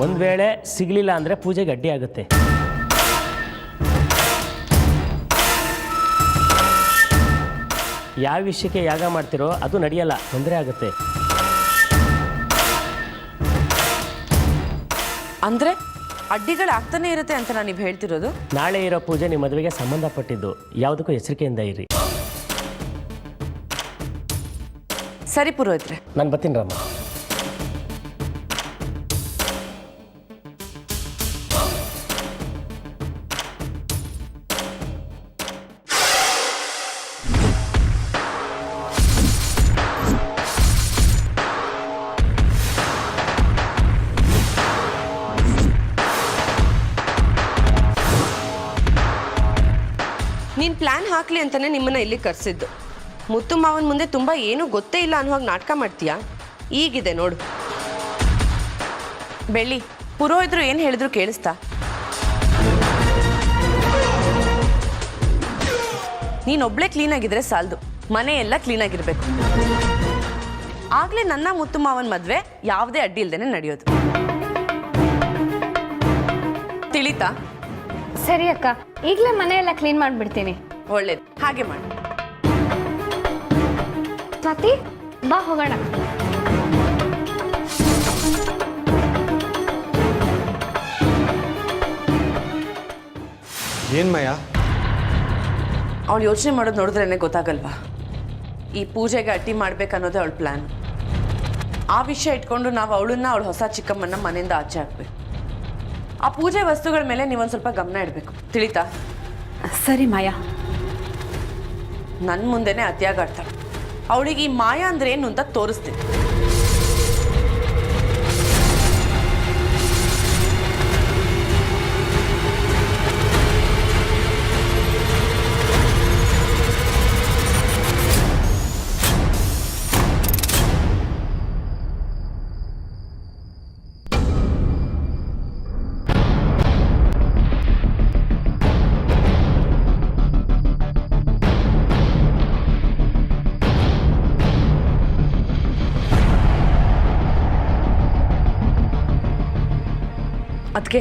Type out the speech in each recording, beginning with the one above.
ಒಂದು ವೇಳೆ ಸಿಗಲಿಲ್ಲ ಅಂದರೆ ಪೂಜೆಗೆ ಅಡ್ಡಿ ಆಗುತ್ತೆ. ಯಾವ ವಿಷಯಕ್ಕೆ ಯಾಗ ಮಾಡ್ತಿರೋ ಅದು ನಡೆಯಲ್ಲ, ತೊಂದರೆ ಆಗುತ್ತೆ. ಅಂದರೆ ಅಡ್ಡಿಗಳಾಗ್ತಾನೆ ಇರುತ್ತೆ ಅಂತ ನೀವು ಹೇಳ್ತಿರೋದು? ನಾಳೆ ಇರೋ ಪೂಜೆ ನಿಮ್ಮ ಮದುವೆಗೆ ಸಂಬಂಧಪಟ್ಟಿದ್ದು, ಯಾವುದಕ್ಕೂ ಎಚ್ಚರಿಕೆಯಿಂದ ಇರಿ. ಸರಿ ಪುರೋಹಿತ್ರೆ, ನಾನು ಬರ್ತೀನಿ ರಾಮ. ನೀನು ಪ್ಲ್ಯಾನ್ ಹಾಕಲಿ ಅಂತಲೇ ನಿಮ್ಮನ್ನು ಇಲ್ಲಿ ಕರೆಸಿದ್ದು. ಮುತ್ತು ಮಾವನ ಮುಂದೆ ತುಂಬ ಏನೂ ಗೊತ್ತೇ ಇಲ್ಲ ಅನ್ನುವಾಗ ನಾಟಕ ಮಾಡ್ತೀಯಾ? ಈಗಿದೆ ನೋಡು. ಬೆಳ್ಳಿ, ಪುರೋಹಿತರು ಏನು ಹೇಳಿದ್ರು ಕೇಳಿಸ್ತಾ? ನೀನೊಬ್ಳೆ ಕ್ಲೀನಾಗಿದ್ರೆ ಸಾಲದು, ಮನೆ ಎಲ್ಲ ಕ್ಲೀನಾಗಿರಬೇಕು. ಆಗಲೇ ನನ್ನ ಮುತ್ತು ಮಾವನ ಮದುವೆ ಯಾವುದೇ ಅಡ್ಡಿ ಇಲ್ದೇನೆ ನಡೆಯೋದು. ತಿಳಿತಾ? ಸರಿ ಅಕ್ಕ, ಈಗಲೇ ಮನೆ ಎಲ್ಲ ಕ್ಲೀನ್ ಮಾಡಿಬಿಡ್ತೀನಿ. ಒಳ್ಳೇದು, ಹಾಗೆ ಮಾಡಿ. ಸ್ವಾತಿ, ಬಾ ಹೋಗೋಣ. ಏನು ಮಯ? ಅವಳು ಯೋಚನೆ ಮಾಡೋದು ನೋಡಿದ್ರೇ ಗೊತ್ತಾಗಲ್ವಾ? ಈ ಪೂಜೆಗೆ ಅಡ್ಡಿ ಮಾಡ್ಬೇಕನ್ನೋದೇ ಅವಳ ಪ್ಲ್ಯಾನ್. ಆ ವಿಷಯ ಇಟ್ಕೊಂಡು ನಾವು ಅವಳನ್ನ ಅವಳ ಹೊಸ ಚಿಕ್ಕಮ್ಮನ ಮನೆಯಿಂದ ಆಚೆ ಹಾಕ್ಬೇಕು. ಆ ಪೂಜೆ ವಸ್ತುಗಳ ಮೇಲೆ ನೀವೊಂದು ಸ್ವಲ್ಪ ಗಮನ ಇಡಬೇಕು, ತಿಳಿತಾ? ಸರಿ ಮಾಯಾ. ನನ್ನ ಮುಂದೆನೇ ಅತಿಯಾಗಾಡ್ತಾಳೆ. ಅವಳಿಗೆ ಈ ಮಾಯಾ ಅಂದ್ರೆ ಏನು ಅಂತ ತೋರಿಸ್ತೀನಿ. ಅದಕ್ಕೆ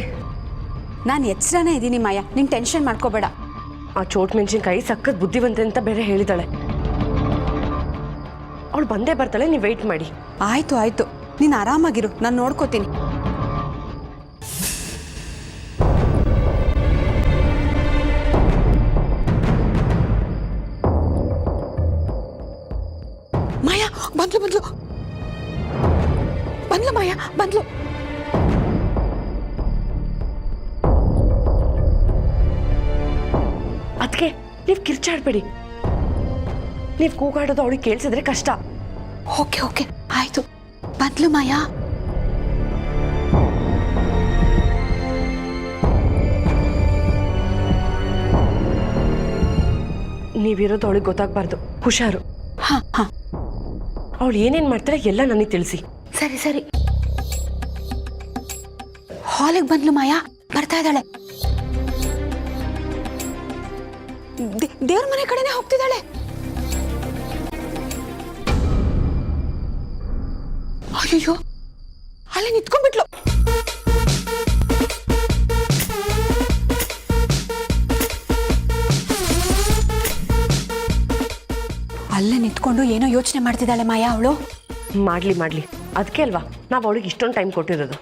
ನಾನು ಎಚ್ಚರನೇ ಇದ್ದೀನಿ ಮಾಯಾ, ನಿಂಗೆ ಟೆನ್ಷನ್ ಮಾಡ್ಕೋಬೇಡ. ಆ ಚೋಟ್ ಮೆಣಸಿನ್ಕಾಯಿ ಸಖತ್ ಬುದ್ಧಿವಂತೆ ಅಂತ ಬೇರೆ ಹೇಳಿದಾಳೆ. ಅವಳು ಬಂದೇ ಬರ್ತಾಳೆ, ನೀವು ವೆಯ್ಟ್ ಮಾಡಿ. ಆಯ್ತು ಆಯ್ತು, ನೀನು ಆರಾಮಾಗಿರು, ನಾನು ನೋಡ್ಕೋತೀನಿ. ಮಾಯಾ ಬಂದ್ಲು ಬಂದ್ಲು ಬಂದ್ಲು ಮಾಯಾ ಬಂದ್ಲು. ಅದಕ್ಕೆ ನೀವು ಕಿರ್ಚಾಡ್ಬೇಡಿ. ನೀವು ಕೂಗಾಡೋದು ಅವಳಿಗೆ ಕೇಳಿಸಿದ್ರೆ ಕಷ್ಟ. ಓಕೆ ಓಕೆ ಆಯ್ತು, ಬಂದ್ಲು ಮಾಯಾ. ನೀವಿರೋದು ಅವಳಿಗೆ ಗೊತ್ತಾಗಬಾರ್ದು, ಹುಷಾರು. ಹಾ ಹಾ, ಅವಳು ಏನೇನು ಮಾಡ್ತಾಳೆ ಎಲ್ಲ ನನಗೆ ತಿಳಿಸಿ. ಸರಿ ಸರಿ. ಹಾಲಿಗೆ ಬಂದ್ಲು ಮಾಯಾ, ಬರ್ತಾ ಇದ್ದಾಳೆ. ದೇವ್ರ ಮನೆ ಕಡೆನೆ ಹೋಗ್ತಿದ್ದಾಳೆ. ಅಯ್ಯೋ, ಅಲ್ಲೇ ನಿಂತ್ಕೊಂಡ್ಬಿಟ್ಲು. ಅಲ್ಲೇ ನಿಂತ್ಕೊಂಡು ಏನೋ ಯೋಚನೆ ಮಾಡ್ತಿದ್ದಾಳೆ ಮಾಯಾ ಅವಳು. ಮಾಡ್ಲಿ ಮಾಡ್ಲಿ, ಅದಕ್ಕೆ ಅಲ್ವಾ ನಾವು ಅವಳಿಗೆ ಇಷ್ಟೊಂದು ಟೈಮ್ ಕೊಟ್ಟಿರೋದು.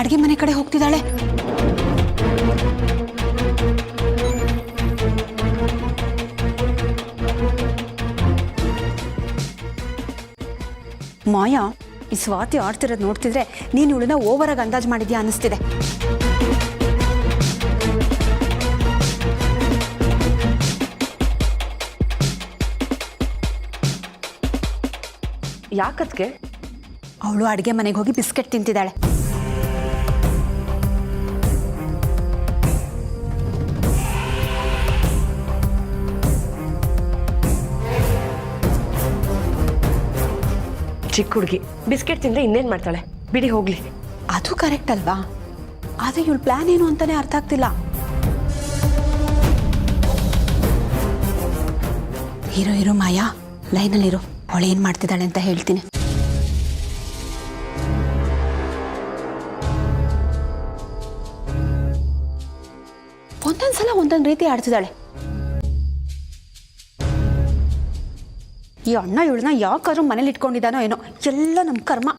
ಅಡ್ಗೆ ಮನೆ ಕಡೆ ಹೋಗ್ತಿದ್ದಾಳೆ. ಮಾಯಾ, ಈ ಸ್ವಾತಿ ಆಡ್ತಿರೋದು ನೋಡ್ತಿದ್ರೆ ನೀನು ಇವಳನ್ನ ಓವರಾಗಿ ಅಂದಾಜು ಮಾಡಿದ್ಯಾ ಅನ್ನಿಸ್ತಿದೆ. ಯಾಕದ್ಕೆ? ಅವಳು ಅಡುಗೆ ಮನೆಗೆ ಹೋಗಿ ಬಿಸ್ಕೆಟ್ ತಿಂತಿದ್ದಾಳೆ. ಚಿಕ್ಕ ಹುಡುಗಿ ಬಿಸ್ಕೆಟ್ ತಿಂದ್ರೆ ಇನ್ನೇನು ಮಾಡ್ತಾಳೆ, ಬಿಡಿ ಹೋಗ್ಲಿ. ಅದು ಕರೆಕ್ಟ್ ಅಲ್ವಾ? ಆದರೆ ಇವಳ ಪ್ಲಾನ್ ಏನು ಅಂತಾನೆ ಅರ್ಥ ಆಗ್ತಿಲ್ಲ. ಇರೋ ಮಾಯಾ, ಲೈನಲ್ಲಿರು. ಅವಳು ಏನು ಮಾಡ್ತಿದ್ದಾಳೆ ಅಂತ ಹೇಳ್ತೀನಿ. ಒಂದೊಂದ್ಸಲ ಒಂದೊಂದು ರೀತಿ ಆಡ್ತಿದ್ದಾಳೆ. ಈ ಅಣ್ಣ ಇವಳನ್ನ ಯಾಕಾದ್ರೂ ಮನೇಲಿ ಇಟ್ಕೊಂಡಿದ್ದಾನೋ ಏನೋ, ಎಲ್ಲ ನಮ್ಮ ಕರ್ಮ.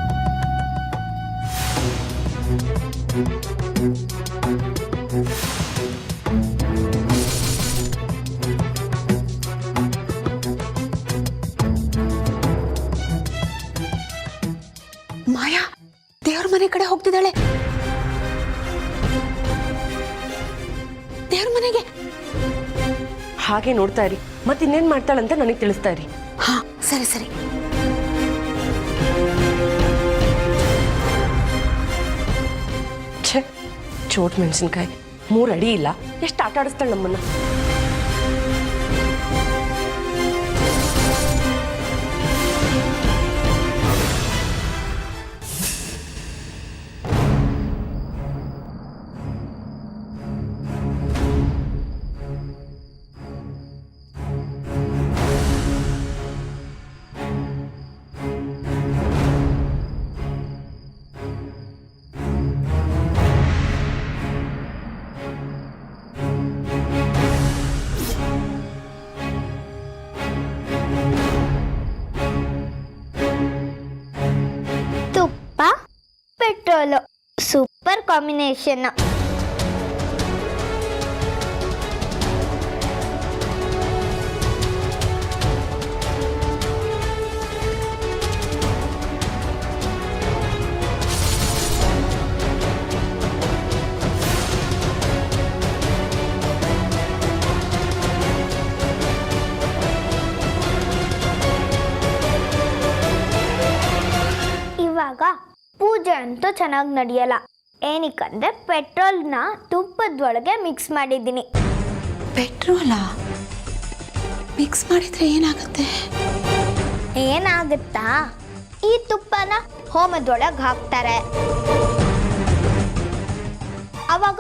ಮಾಯಾ ದೇವ್ರ ಮನೆ ಕಡೆ ಹೋಗ್ತಿದ್ದಾಳೆ. ದೇವ್ರ ಮನೆಗೆ. ಹಾಗೆ ನೋಡ್ತಾ ಇರಿ, ಮತ್ತೆ ಇನ್ನೇನ್ ಮಾಡ್ತಾಳಂತ ನನಗೆ ತಿಳಿಸ್ತಾ ಇರಿ. ಹಾ ಸರಿ ಸರಿ. ಛೇ, ಚೋಟ್ ಮೆಣಸಿನ್ಕಾಯಿ 3 ಅಡಿ ಇಲ್ಲ, ಎಷ್ಟು ಆಟ ಆಡಿಸ್ತಾಳೆ ನಮ್ಮನ್ನ. ತುಪ್ಪ ಪೆಟ್ರೋಲು ಸೂಪರ್ ಕಾಂಬಿನೇಷನ್. ಇವಾಗ ಪೂಜೆ ಅಂತೂ ಚೆನ್ನಾಗಿ ನಡೆಯಲ್ಲ. ಏನಕ್ಕಂದ್ರೆ ಪೆಟ್ರೋಲ್ನ ತುಪ್ಪದೊಳಗೆ ಮಿಕ್ಸ್ ಮಾಡಿದ್ದೀನಿ. ಪೆಟ್ರೋಲಾ ಮಿಕ್ಸ್ ಮಾಡಿದ್ರೆ ಏನಾಗುತ್ತೆ? ಏನಾಗುತ್ತಾ, ಈ ತುಪ್ಪನ ಹೋಮದೊಳಗೆ ಹಾಕ್ತಾರೆ. ಅವಾಗ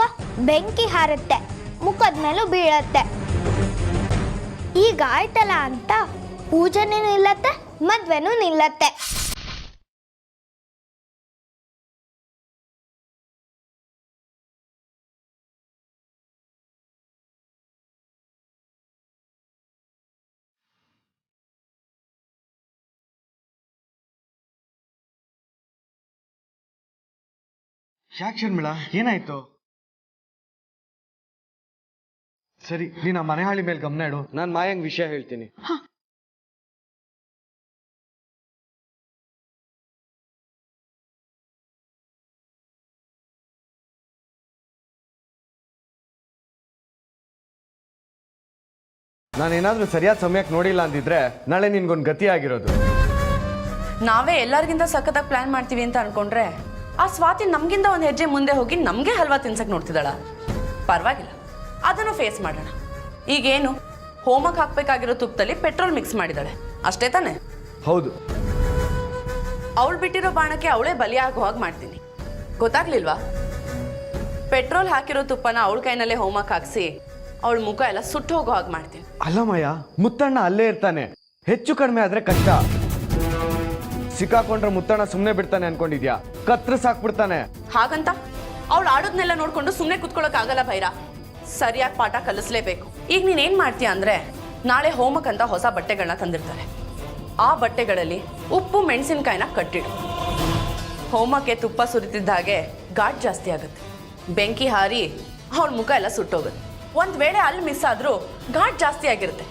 ಬೆಂಕಿ ಹಾರುತ್ತೆ, ಮುಖದ ಮೇಲೂ ಬೀಳತ್ತೆ. ಈಗ ಆಯ್ತಲ್ಲ ಅಂತ ಪೂಜೆನೂ ನಿಲ್ಲತ್ತೆ, ಮದ್ವೆನೂ ನಿಲ್ಲತ್ತೆ. ಯಾಕೆ ಶರ್ಮಿಳ, ಏನಾಯ್ತು? ಸರಿ, ನೀನು ಆ ಮನೆ ಹಾಳಿ ಮೇಲೆ ಗಮನ ಇಡು, ನಾನು ಮಾಯಂಗ್ ವಿಷಯ ಹೇಳ್ತೀನಿ. ನಾನೇನಾದ್ರೂ ಸರಿಯಾದ ಸಮಯಕ್ಕೆ ನೋಡಿಲ್ಲ ಅಂದಿದ್ರೆ ನಾಳೆ ನಿನ್ಗೊಂದು ಗತಿ ಆಗಿರೋದು. ನಾವೇ ಎಲ್ಲರಿಗಿಂತ ಸಖತ್ತಾಗಿ ಪ್ಲಾನ್ ಮಾಡ್ತೀವಿ ಅಂತ ಅನ್ಕೊಂಡ್ರೆ ಆ ಸ್ವಾತಿ ನಮ್ಗಿಂತ ಒಂದು ಹೆಜ್ಜೆ ಮುಂದೆ ಹೋಗಿ ನಮಗೆ ಹಲ್ವಾ ತಿನ್ಸಕ್ ನೋಡ್ತಿದ್ದಾಳ. ಪರವಾಗಿಲ್ಲ, ಅದನ್ನು ಫೇಸ್ ಮಾಡೋಣ. ಈಗೇನು ಹೋಮಕ್ಕೆ ಹಾಕ್ಬೇಕಾಗಿರೋ ತುಪ್ಪದಲ್ಲಿ ಪೆಟ್ರೋಲ್ ಮಿಕ್ಸ್ ಮಾಡಿದಾಳೆ, ಅಷ್ಟೇ ತಾನೆ? ಹೌದು. ಅವಳು ಬಿಟ್ಟಿರೋ ಬಾಣಕ್ಕೆ ಅವಳೇ ಬಲಿಯಾಗೋ ಹಾಗೆ ಮಾಡ್ತೀನಿ. ಗೊತ್ತಾಗ್ಲಿಲ್ವಾ? ಪೆಟ್ರೋಲ್ ಹಾಕಿರೋ ತುಪ್ಪನ ಅವಳ ಕೈನಲ್ಲೇ ಹೋಮಕ್ಕೆ ಹಾಕ್ಸಿ ಅವಳ ಮುಖ ಎಲ್ಲ ಸುಟ್ಟು ಹೋಗೋ ಹಾಗೆ ಮಾಡ್ತೀನಿ. ಅಲ್ಲ ಮಾಯ, ಮುತ್ತಣ್ಣ ಅಲ್ಲೇ ಇರ್ತಾನೆ. ಹೆಚ್ಚು ಕಡಿಮೆ ಆದ್ರೆ ಕಷ್ಟ. ಸಿಕ್ಕಾಕೊಂಡ್ರೆ ಮುತ್ತಣ್ಣ ಸುಮ್ಮನೆ ಬಿಡ್ತಾನೆ ಅನ್ಕೊಂಡಿದ್ಯಾ? ಕತ್ತರಿಸಾಕ್ಬಿಡ್ತಾನೆ. ಹಾಗಂತ ಅವಳು ಆಡೋದ್ನೆಲ್ಲ ನೋಡ್ಕೊಂಡು ಸುಮ್ಮನೆ ಕುತ್ಕೊಳ್ಳೋಕೆ ಆಗಲ್ಲ ಭೈರ. ಸರಿಯಾಗಿ ಪಾಠ ಕಲಿಸ್ಲೇಬೇಕು. ಈಗ ನೀನೇನ್ ಮಾಡ್ತೀಯ ಅಂದ್ರೆ, ನಾಳೆ ಹೋಮಕ್ಕಂತ ಹೊಸ ಬಟ್ಟೆಗಳನ್ನ ತಂದಿರ್ತಾರೆ. ಆ ಬಟ್ಟೆಗಳಲ್ಲಿ ಉಪ್ಪು ಮೆಣಸಿನ್ಕಾಯಿನ ಕಟ್ಟಿಡು. ಹೋಮಕ್ಕೆ ತುಪ್ಪ ಸುರಿತಿದ್ದ ಹಾಗೆ ಘಾಟ್ ಜಾಸ್ತಿ ಆಗುತ್ತೆ. ಬೆಂಕಿ ಹಾರಿ ಅವಳ ಮುಖ ಎಲ್ಲ ಸುಟ್ಟೋಗುತ್ತೆ. ಒಂದ್ ವೇಳೆ ಅಲ್ಲಿ ಮಿಸ್ ಆದ್ರೂ ಘಾಟ್ ಜಾಸ್ತಿ ಆಗಿರುತ್ತೆ.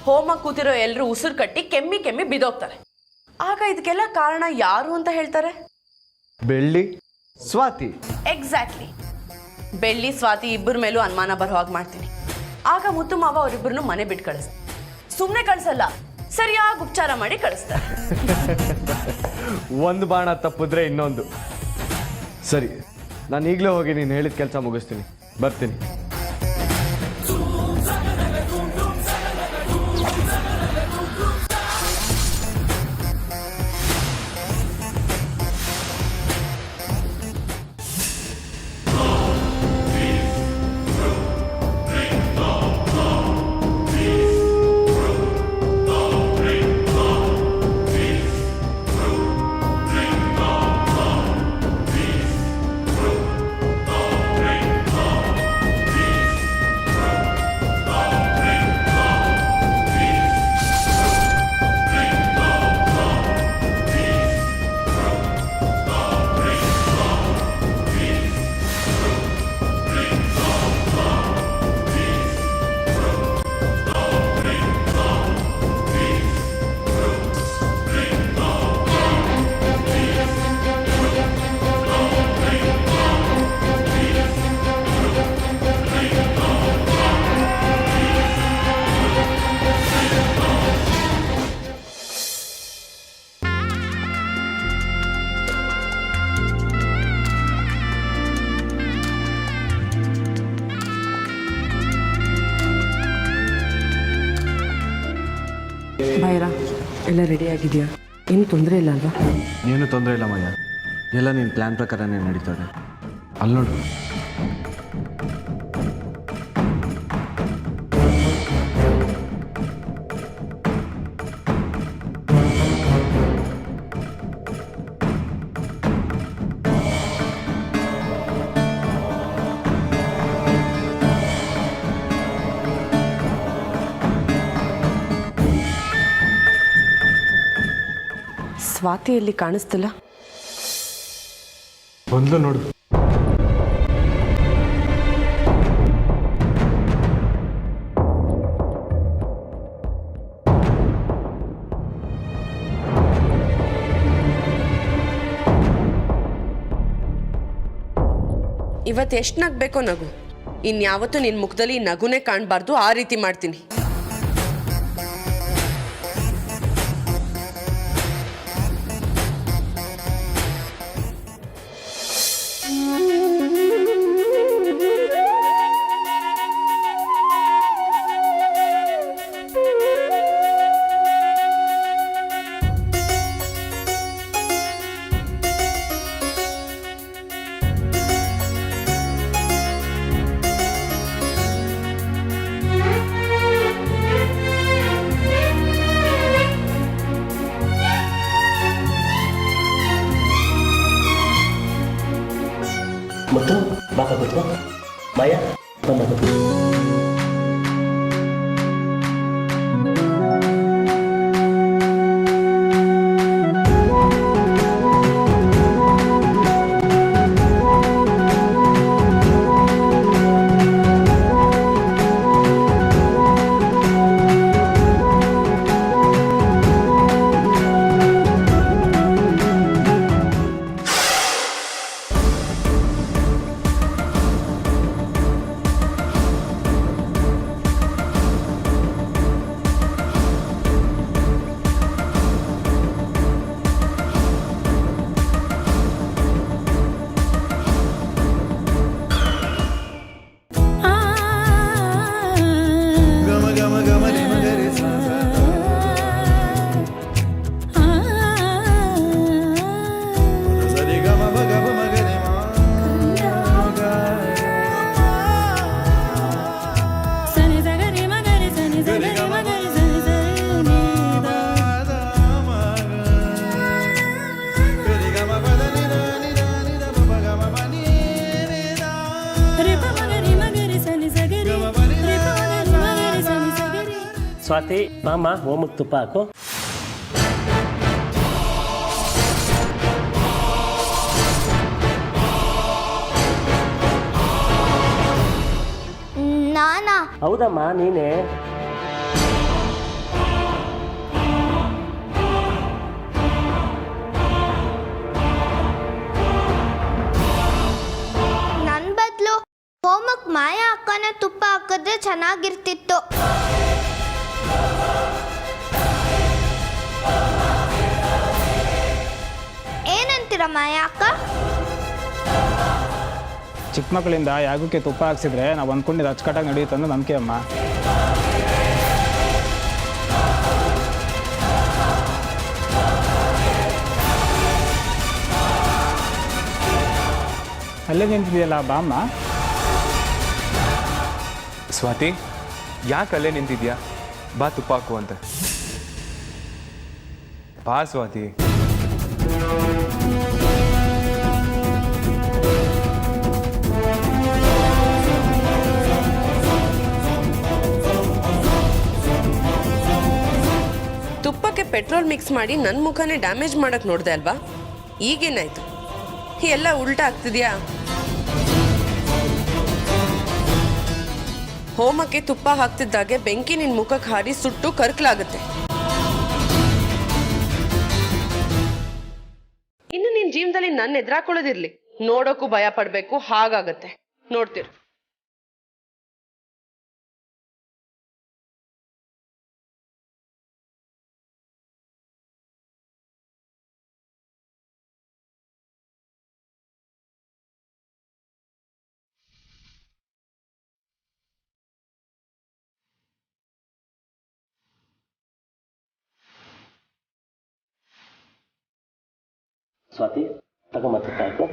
ಹೋಮ ಕೂತಿರೋ ಎಲ್ಲರೂ ಉಸಿರು ಕಟ್ಟಿ ಕೆಮ್ಮಿ ಕೆಮ್ಮಿ ಬಿದೋಗ್ತಾರೆ. ಆಗ ಇದಕ್ಕೆಲ್ಲ ಕಾರಣ ಯಾರು ಅಂತ ಹೇಳ್ತಾರೆ? ಬೆಳ್ಳಿ, ಸ್ವಾತಿ. ಎಕ್ಸಾಕ್ಟ್ಲಿ. ಬೆಳ್ಳಿ ಸ್ವಾತಿ ಇಬ್ಬರ ಮೇಲೂ ಅನುಮಾನ ಬರೋ ಹಾಗೆ ಮಾಡ್ತೀನಿ. ಆಗ ಮುತ್ತು ಮಾವ ಅವರಿಬ್ಬರನ್ನು ಮನೆ ಬಿಟ್ಟು ಕಳಿಸ್ತಾರೆ. ಸುಮ್ಮನೆ ಕಳಿಸಲ್ಲ, ಸರಿಯಾಗಿ ಉಪಚಾರ ಮಾಡಿ ಕಳಿಸ್ತಾರೆ. ಒಂದು ಬಾಣ ತಪ್ಪಿದ್ರೆ ಇನ್ನೊಂದು. ಸರಿ, ನಾನು ಈಗಲೇ ಹೋಗಿ ನೀನು ಹೇಳಿದ ಕೆಲಸ ಮುಗಿಸ್ತೀನಿ. ಬರ್ತೀನಿ. ಬೈರಾ ಎಲ್ಲ ರೆಡಿ ಆಗಿದೆಯಾ? ಏನು ತೊಂದರೆ ಇಲ್ಲ ಅಲ್ವಾ? ಏನು ತೊಂದರೆ ಇಲ್ಲ ಮಯ್ಯ, ಎಲ್ಲ ನಿನ್ನ ಪ್ಲ್ಯಾನ್ ಪ್ರಕಾರನೇ ನಡೀತದೆ. ಅಲ್ಲಿ ನೋಡು. ಸ್ವಾತಿ ಎಲ್ಲಿ ಕಾಣಿಸ್ತಿಲ್ಲ? ಬಂದ್ಲು ನೋಡು. ಇವತ್ತು ಎಷ್ಟು ನಗಬೇಕೋ ನಗು, ಇನ್ಯಾವತ್ತೂ ನಿನ್ನ ಮುಖದಲ್ಲಿ ನಗುನೇ ಕಾಣಬಾರ್ದು, ಆ ರೀತಿ ಮಾಡ್ತೀನಿ. ಮತ್ತು ಬಾಕ ಕೂತ್ಕೋ. ಮಾಯ ಬಂದ ಕೂತ್ಕೋ. ಸ್ವಾತಿ ಮಾಮ ಹೋಮಕ್ಕೆ ತುಪ್ಪ ಹಾಕು. ನಾನಾ? ಹೌದಮ್ಮ ನೀನೇ. ನನ್ನ ಬದಲು ಹೋಮಕ್ಕೆ ಮಾಯಾ ಅಕ್ಕನ ತುಪ್ಪ ಹಾಕಿದ್ರೆ ಚೆನ್ನಾಗಿರ್ತಿತ್ತು. ಏನಂತೀರ ಮಾಯಾ ಅಕ್ಕ? ಚಿಕ್ಕ ಮಕ್ಕಳಿಂದ ಯಾಗಕ್ಕೆ ತುಪ್ಪ ಹಾಕ್ಸಿದ್ರೆ ನಾವು ಅಂದ್ಕೊಂಡಿದ್ದು ಅಚ್ಚುಕಟ್ಟಾಗಿ ನಡೆಯುತ್ತೆ ಅನ್ನೋ ನಂಬಿಕೆ ಅಮ್ಮ. ಅಲ್ಲೇ ನಿಂತಿದೆಯಲ್ಲ ಬಾಮ್ಮ. ಸ್ವಾತಿ, ಯಾಕೆ ಅಲ್ಲೇ ನಿಂತಿದ್ಯಾ? ಬಾ ತುಪ್ಪ ಹಾಕು ಅಂತ. ಬಾ ಸ್ವಾತಿ. ತುಪ್ಪಕ್ಕೆ ಪೆಟ್ರೋಲ್ ಮಿಕ್ಸ್ ಮಾಡಿ ನನ್ನ ಮುಖನೇ ಡ್ಯಾಮೇಜ್ ಮಾಡಕ್ ನೋಡ್ದೆ ಅಲ್ವಾ? ಈಗೇನಾಯ್ತು? ಎಲ್ಲ ಉಲ್ಟಾ ಆಗ್ತಿದ್ಯಾ? ಹೋಮಕ್ಕೆ ತುಪ್ಪ ಹಾಕ್ತಿದ್ದಾಗೆ ಬೆಂಕಿ ನಿನ್ ಮುಖಕ್ಕೆ ಹಾರಿ ಸುಟ್ಟು ಕರ್ಕಲಾಗುತ್ತೆ. ಇನ್ನು ನಿನ್ ಜೀವನದಲ್ಲಿ ನನ್ನ ಎದುರಾಕೊಳ್ಳೋದಿರ್ಲಿ, ನೋಡೋಕ್ಕೂ ಭಯ ಪಡ್ಬೇಕು, ಹಾಗಾಗತ್ತೆ. ನೋಡ್ತಿರು. ಸ್ವಾತಿ ತಗೊಂಬತ್ತ ಆಯ್ತು.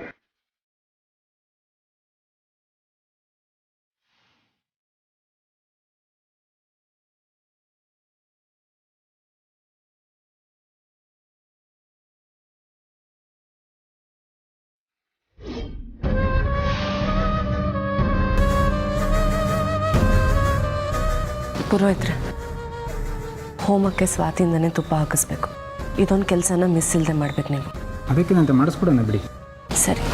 ಪುರೋಹಿತ್ರೆ, ಹೋಮಕ್ಕೆ ಸ್ವಾತಿಯಿಂದನೇ ತುಪ್ಪ ಹಾಕಿಸ್ಬೇಕು. ಇದೊಂದು ಕೆಲಸನ ಮಿಸ್ ಇಲ್ಲದೆ ಮಾಡ್ಬೇಕು ನೀವು. ಅದಕ್ಕೆ ನಂತ ಮಾಡಿಸ್ಕೊಡೋಣ ಬಿಡಿ. ಸರಿ.